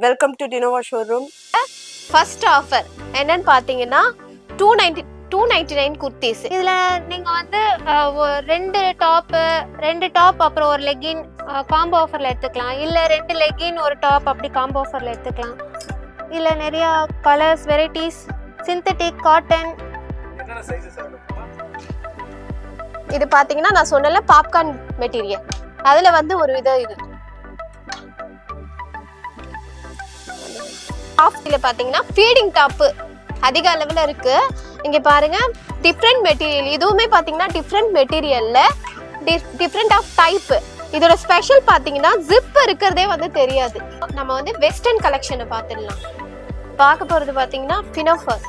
Welcome to Dinova showroom. First offer என்னன்னு பாத்தீங்கன்னா 299 குர்தீஸ். இதுல நீங்க வந்து ரெண்டு டாப் அப்புறம் ஒரு லெகின் காம்போ ஆஃபர்ல எடுத்துக்கலாம். இல்ல ரெண்டு லெகின் ஒரு டாப் அப்படி காம்போ ஆஃபர்ல எடுத்துக்கலாம். இல்ல நிறைய கலர்ஸ் வெரைட்டிஸ் சிந்தட்டிக் காட்டன். இது பாத்தீங்கன்னா நான் சொன்னல பாப்கார்ன் மெட்டீரியல். அதுல வந்து ஒரு வித இது ஆஃப்ல பாத்தீங்கன்னா ஃபீடிங் டாப் அதிக அளவுல இருக்கு. இங்க பாருங்க டிஃபரண்ட் மெட்டீரியல். இதுவுமே பாத்தீங்கன்னா டிஃபரண்ட் மெட்டீரியல்ல டிஃபரண்ட் ஆஃப் டைப். இதோட ஸ்பெஷல் பாத்தீங்கன்னா ஜிப் இருக்கிறதே வந்து தெரியாது. நம்ம வந்து வெஸ்டர்ன் கலெக்ஷனை பார்த்துடலாம். பார்க்க போறது பாத்தீங்கன்னா பினோஃபர்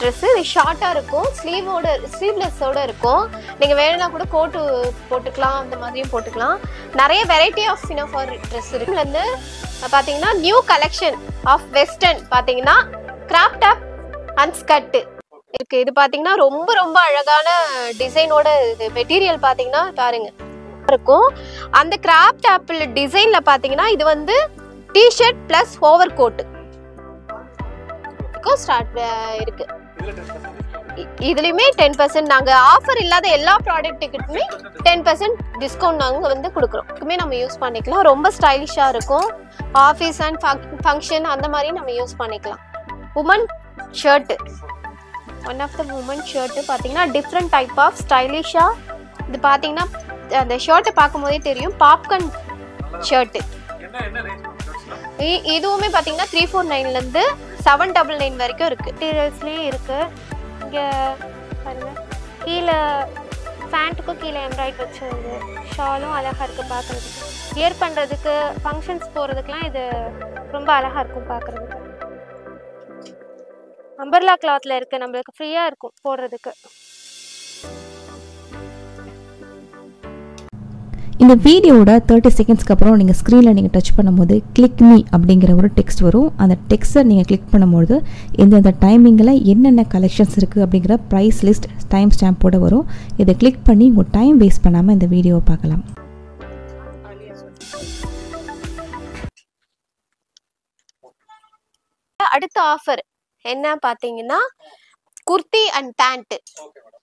ட்ரெஸ். இது ஷார்ட்டா இருக்கும், ஸ்லீவ்லெஸ்ஸோட இருக்கும். நீங்க வேணும்னா கூட கோட்டு போட்டுக்கலாம், அந்த மாதிரியும் போட்டுக்கலாம். நிறைய வெரைட்டி ஆஃப் பினோஃபர் ட்ரெஸ் இருக்கு. இதுல இருந்து பாத்தீங்கன்னா நியூ கலெக்ஷன் ஆஃப் வெஸ்டர்ன் பாத்தீங்கன்னா கிராப் டாப் அண்ட் ஸ்கர்ட் இருக்கு. இது பாத்தீங்கன்னா ரொம்ப ரொம்ப அழகான டிசைனோட இது மெட்டீரியல் பாத்தீங்கன்னா பாருங்க இருக்கும். அந்த கிராப் டாப் டிசைன்ல பாத்தீங்கன்னா இது வந்து T-shirt plus over coat start இருக்கு. இதுலயுமே 10% நாங்க ஆஃபர் இல்லாத எல்லா ப்ராடக்ட்டுக்குமே 10% டிஸ்கவுண்ட் நாங்க வந்து கொடுக்குறோம். நம்ம யூஸ் பண்ணிக்கலாம். ரொம்ப ஸ்டைலிஷா இருக்கும். ஆஃபீஸ் அண்ட் ஃபங்க்ஷன் அந்த மாதிரி நம்ம யூஸ் பண்ணிக்கலாம். Woman shirt, one of the woman shirt பாத்தீங்கன்னா டிஃப்ரெண்ட் டைப் ஆஃப் ஸ்டைலிஷா. இது பாத்தீங்கன்னா அந்த ஷர்ட்டை பார்க்கும் போதே தெரியும், பாப்கார்ன் ஷர்ட். இதுவுமே பாத்தீங்கன்னா 349 இருந்து 799 வரைக்கும் இருக்கு. மெட்டீரியல்ஸ்லயே இருக்கு. இங்க பாருங்க கீழே பேண்ட்டுக்கும் கீழே எம்ப்ராய்டரி வச்சது ஷாலும் அழகா இருக்கு பார்க்கறதுக்கு. வியர் பண்றதுக்கு ஃபங்க்ஷன்ஸ் போறதுக்குலாம் இது ரொம்ப அழகா இருக்கும் பார்க்கறதுக்கு. அம்பர்லா கிளாத்ல இருக்கு, நம்மளுக்கு ஃப்ரீயா இருக்கும் போடுறதுக்கு. இந்த வீடியோட 30 செகண்ட்ஸ்க்கு அப்புறம் நீங்கள் ஸ்க்ரீனில் நீங்கள் டச் பண்ணும்போது கிளிக் மீ அப்படிங்கிற ஒரு டெக்ஸ்ட் வரும். அந்த டெக்ஸ்ட்டை நீங்கள் கிளிக் பண்ணும்போது எந்தெந்த டைமிங்கில் என்னென்ன கலெக்ஷன்ஸ் இருக்குது அப்படிங்கிற ப்ரைஸ் லிஸ்ட் டைம் ஸ்டாம்போடு வரும். இதை கிளிக் பண்ணி உங்கள் டைம் வேஸ்ட் பண்ணாமல் இந்த வீடியோவை பார்க்கலாம். அடுத்த ஆஃபர் என்ன பார்த்தீங்கன்னா குர்த்தி அண்ட் பேண்ட்.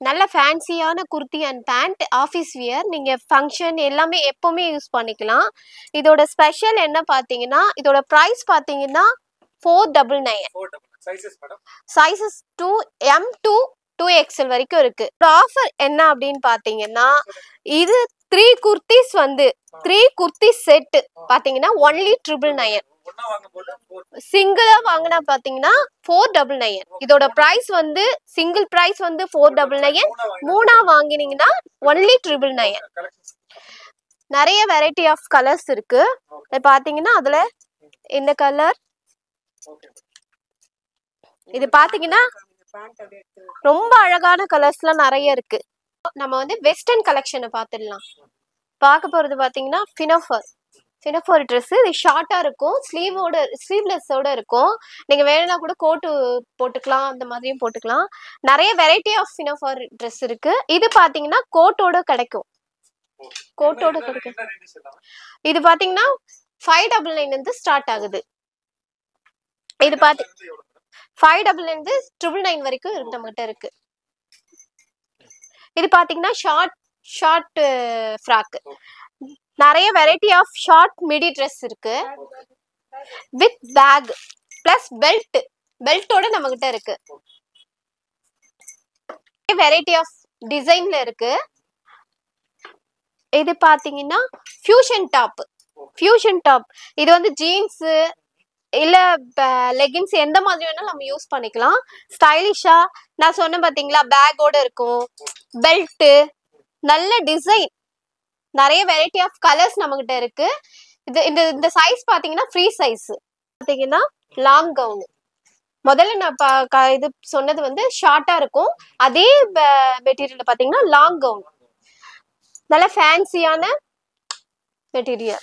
நல்ல ஃபேன்சியான kurti and pant office wear. நீங்கள் ஃபங்க்ஷன் எல்லாமே எப்போவுமே யூஸ் பண்ணிக்கலாம். இதோட ஸ்பெஷல் என்ன பார்த்தீங்கன்னா இதோட ப்ரைஸ் பார்த்தீங்கன்னா 499. சைஸஸ் 2M to 2XL வரைக்கும் இருக்கு. ஆஃபர் என்ன அப்படின்னு பார்த்தீங்கன்னா இது 3 குர்த்திஸ் வந்து 3 குர்த்தி செட் பார்த்தீங்கன்னா only 999. சிங்கிளா வாங்கினா பாத்தீங்கன்னா 499. இதோட பிரைஸ் வந்து சிங்கிள் பிரைஸ் வந்து 499. மூணா வாங்கினீங்கன்னா only 999. நிறைய வெரைட்டி ஆஃப் கலர்ஸ் இருக்கு. பாத்தீங்கன்னா அதுல இந்த கலர் இது பாத்தீங்கன்னா ரொம்ப அழகான கலர்ஸ்லாம் நிறைய இருக்கு. நம்ம வந்து வெஸ்டர்ன் கலெக்ஷனை பார்த்துடலாம். பார்க்க போறது பாத்தீங்கன்னா பினோஃபர் ட்ரெஸ். இது ஷார்ட்டா இருக்கும், ஸ்லீவ்லெஸ்ஸோட இருக்கும். நீங்க வேணும்னா கூட கோட்டு போட்டுக்கலாம், அந்த மாதிரியும் போட்டுக்கலாம். நிறைய வெரைட்டி ஆஃப் பினோஃபர் ட்ரெஸ் இருக்கு. இது பாத்தீங்கன்னா கோட்டோட கிடைக்கும். இது பாத்தீங்கன்னா 599 இருந்து ஸ்டார்ட் ஆகுது. இது பாத்து 599 இருந்து 999 வரைக்கும் நம்மகிட்ட இருக்கு. இது பாத்தீங்கன்னா ஷார்ட் ஃப்ராக். நிறைய variety of short midi dress இருக்கு வித் பேக் பிளஸ் பெல்ட்டோட நம்ம கிட்ட இருக்கு. வெரைட்டி ஆஃப் டிசைன்ல இருக்கு. இது பாத்தீங்கன்னா ஃபியூஷன் டாப். இது வந்து ஜீன்ஸ் இல்ல லெகின்ஸ் எந்த மாதிரி வேணாலும் நம்ம யூஸ் பண்ணிக்கலாம். ஸ்டைலிஷா நான் சொன்ன பாத்தீங்களா, பேக்கோட இருக்கும், பெல்ட், நல்ல டிசைன், நிறைய வெரைட்டி ஆஃப் கலர்ஸ் நம்ம கிட்ட இருக்கு. இந்த சைஸ் பாத்தீங்கன்னா ஃப்ரீ சைஸ். பாத்தீங்கன்னா லாங் கவுன். முதல்ல நான் இது சொன்னது வந்து ஷார்ட்டா இருக்கும். அதே மெட்டீரியல் பாத்தீங்கன்னா லாங் கவுன். நல்ல ஃபேன்சியான மெட்டீரியல்.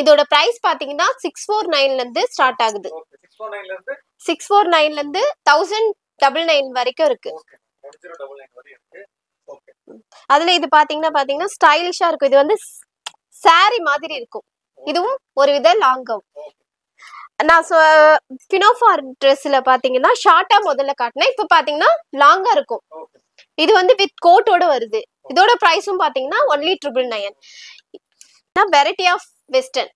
இதோட பிரைஸ் பாத்தீங்கன்னா 649 இருந்து ஸ்டார்ட் ஆகுது. 649 இருந்து 1099 வரைக்கும் இருக்கு. அதுல இது பாத்தீங்கன்னா ஸ்டைலிஷா இருக்கும். இது வந்து சாரி மாதிரி இருக்கும். இதுவும் ஒரு வித லாங் கவுன். நான் பினோஃபார் ட்ரெஸ்ல பாத்தீங்கன்னா ஷார்ட்டா முதல்ல காட்டினேன். இப்போ பாத்தீங்கன்னா லாங்கா இருக்கும். இது வந்து வித் கோட்டோட வருது. இதோட பிரைஸும் பாத்தீங்கன்னா ஒன்லி 999. Variety of western.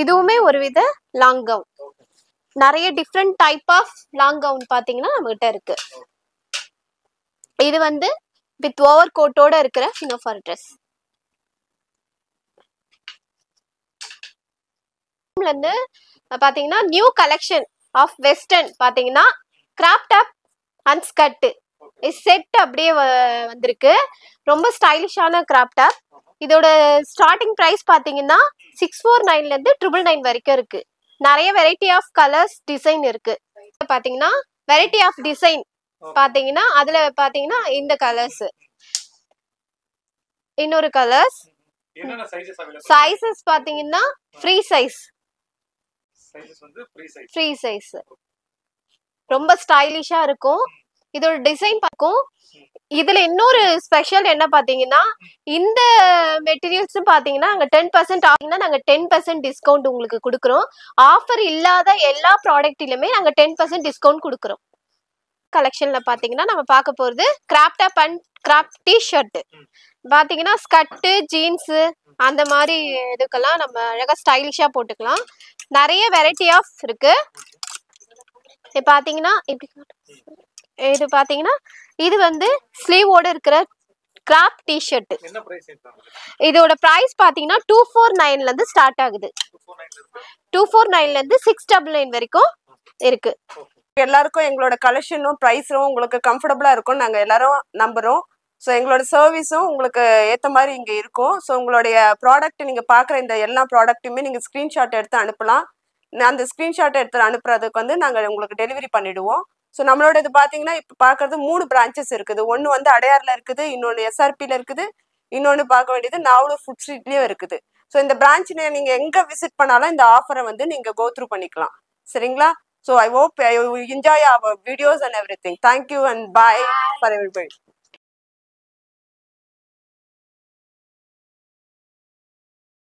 இதுவுமே ஒரு வித லாங் கவுன். நிறைய different type of long gown பாத்தீங்கன்னா நம்ம கிட்ட இருக்கு. இது வந்து வித் ஓவர் கோட்டோட இருக்கிற பினோஃபார் ட்ரெஸ். இருந்து பாத்தீங்கன்னா நியூ கலெக்ஷன் ஆஃப் வெஸ்டர்ன் பாத்தீங்கன்னா graph top and skirt set அப்படியே வந்திருக்கு. ரொம்ப ஸ்டைலிஷான கிராப் டாப். இதோட ஸ்டார்டிங் பிரைஸ் பாத்தீங்கன்னா 649 இருந்து 999 வரைக்கும் இருக்கு. நிறைய வெரைட்டி ஆஃப் கலர்ஸ் டிசைன் இருக்கு. பாத்தீங்கன்னா வெரைட்டி ஆஃப் டிசைன் பாத்தீங்கன்னா அதுல பாத்தீங்கன்னா இந்த கலர்ஸ், இன்னொரு கலர்ஸ், சைஸஸ் பாத்தீங்கன்னா ஃப்ரீ சைஸ். ஃப்ரீ சைஸ் ரொம்ப ஸ்டைலிஷா இருக்கும். இதோட டிசைன் பார்க்கும். இதுல இன்னொரு ஸ்பெஷல் என்ன பாத்தீங்கன்னா இந்த மெட்டீரியல்ஸ் பாத்தீங்கன்னா நாங்க 10% ஆகுனா நாங்க 10% டிஸ்கவுண்ட் உங்களுக்கு கொடுக்குறோம். ஆஃபர் இல்லாத எல்லா ப்ராடக்ட்டிலுமே நாங்க 10% டிஸ்கவுண்ட் கொடுக்குறோம். கலெக்ஷன்ல பாத்தீங்கன்னா நம்ம பார்க்க போறது crop top and crop T shirt. பாத்தீங்கன்னா ஸ்கர்ட், ஜீன்ஸ் அந்த மாதிரி இதுக்கெல்லாம் நம்ம அழகா ஸ்டைலிஷா போட்டுக்கலாம். நிறைய வெரைட்டி ஆஃப் இருக்கு. இது பாத்தீங்கன்னா இது பாத்தீங்கன்னா இது வந்து ஸ்லீவோட இருக்கிற கிராப் டி ஷர்ட். இதோட பிரைஸ் பாத்தீங்கன்னா 249 இருந்து ஸ்டார்ட் ஆகுது. 249 இருந்து 699 வரைக்கும் இருக்கு. எல்லாருக்கும் எங்களோட கலெக்ஷனும் ப்ரைஸும் உங்களுக்கு கம்ஃபர்டபுளா இருக்கும் நாங்க எல்லாரும் நம்புறோம். ஸோ எங்களோட சர்வீஸும் உங்களுக்கு ஏற்ற மாதிரி இங்கே இருக்கும். ஸோ உங்களுடைய ப்ராடக்ட் நீங்கள் பார்க்குற இந்த எல்லா ப்ராடக்ட்டுமே நீங்கள் ஸ்க்ரீன்ஷாட் எடுத்து அனுப்பலாம். அந்த ஸ்க்ரீன்ஷாட் எடுத்து அனுப்புறதுக்கு வந்து நாங்கள் உங்களுக்கு டெலிவரி பண்ணிவிடுவோம். ஸோ நம்மளோட இது பார்த்தீங்கன்னா இப்போ பார்க்குறது 3 பிரான்ச்சஸ் இருக்குது. ஒன்று வந்து அடையாரில் இருக்குது, இன்னொன்று எஸ்ஆர்பியில் இருக்குது, இன்னொன்று பார்க்க வேண்டியது நாவலூர் ஃபுட் ஸ்ட்ரீட்லேயும் இருக்குது. ஸோ இந்த பிரான்ச்சில் நீங்கள் எங்கே விசிட் பண்ணாலும் இந்த ஆஃபரை வந்து நீங்கள் கோ த்ரூ பண்ணிக்கலாம். சரிங்களா? So I hope you enjoy our videos and everything. Thank you and bye for everybody.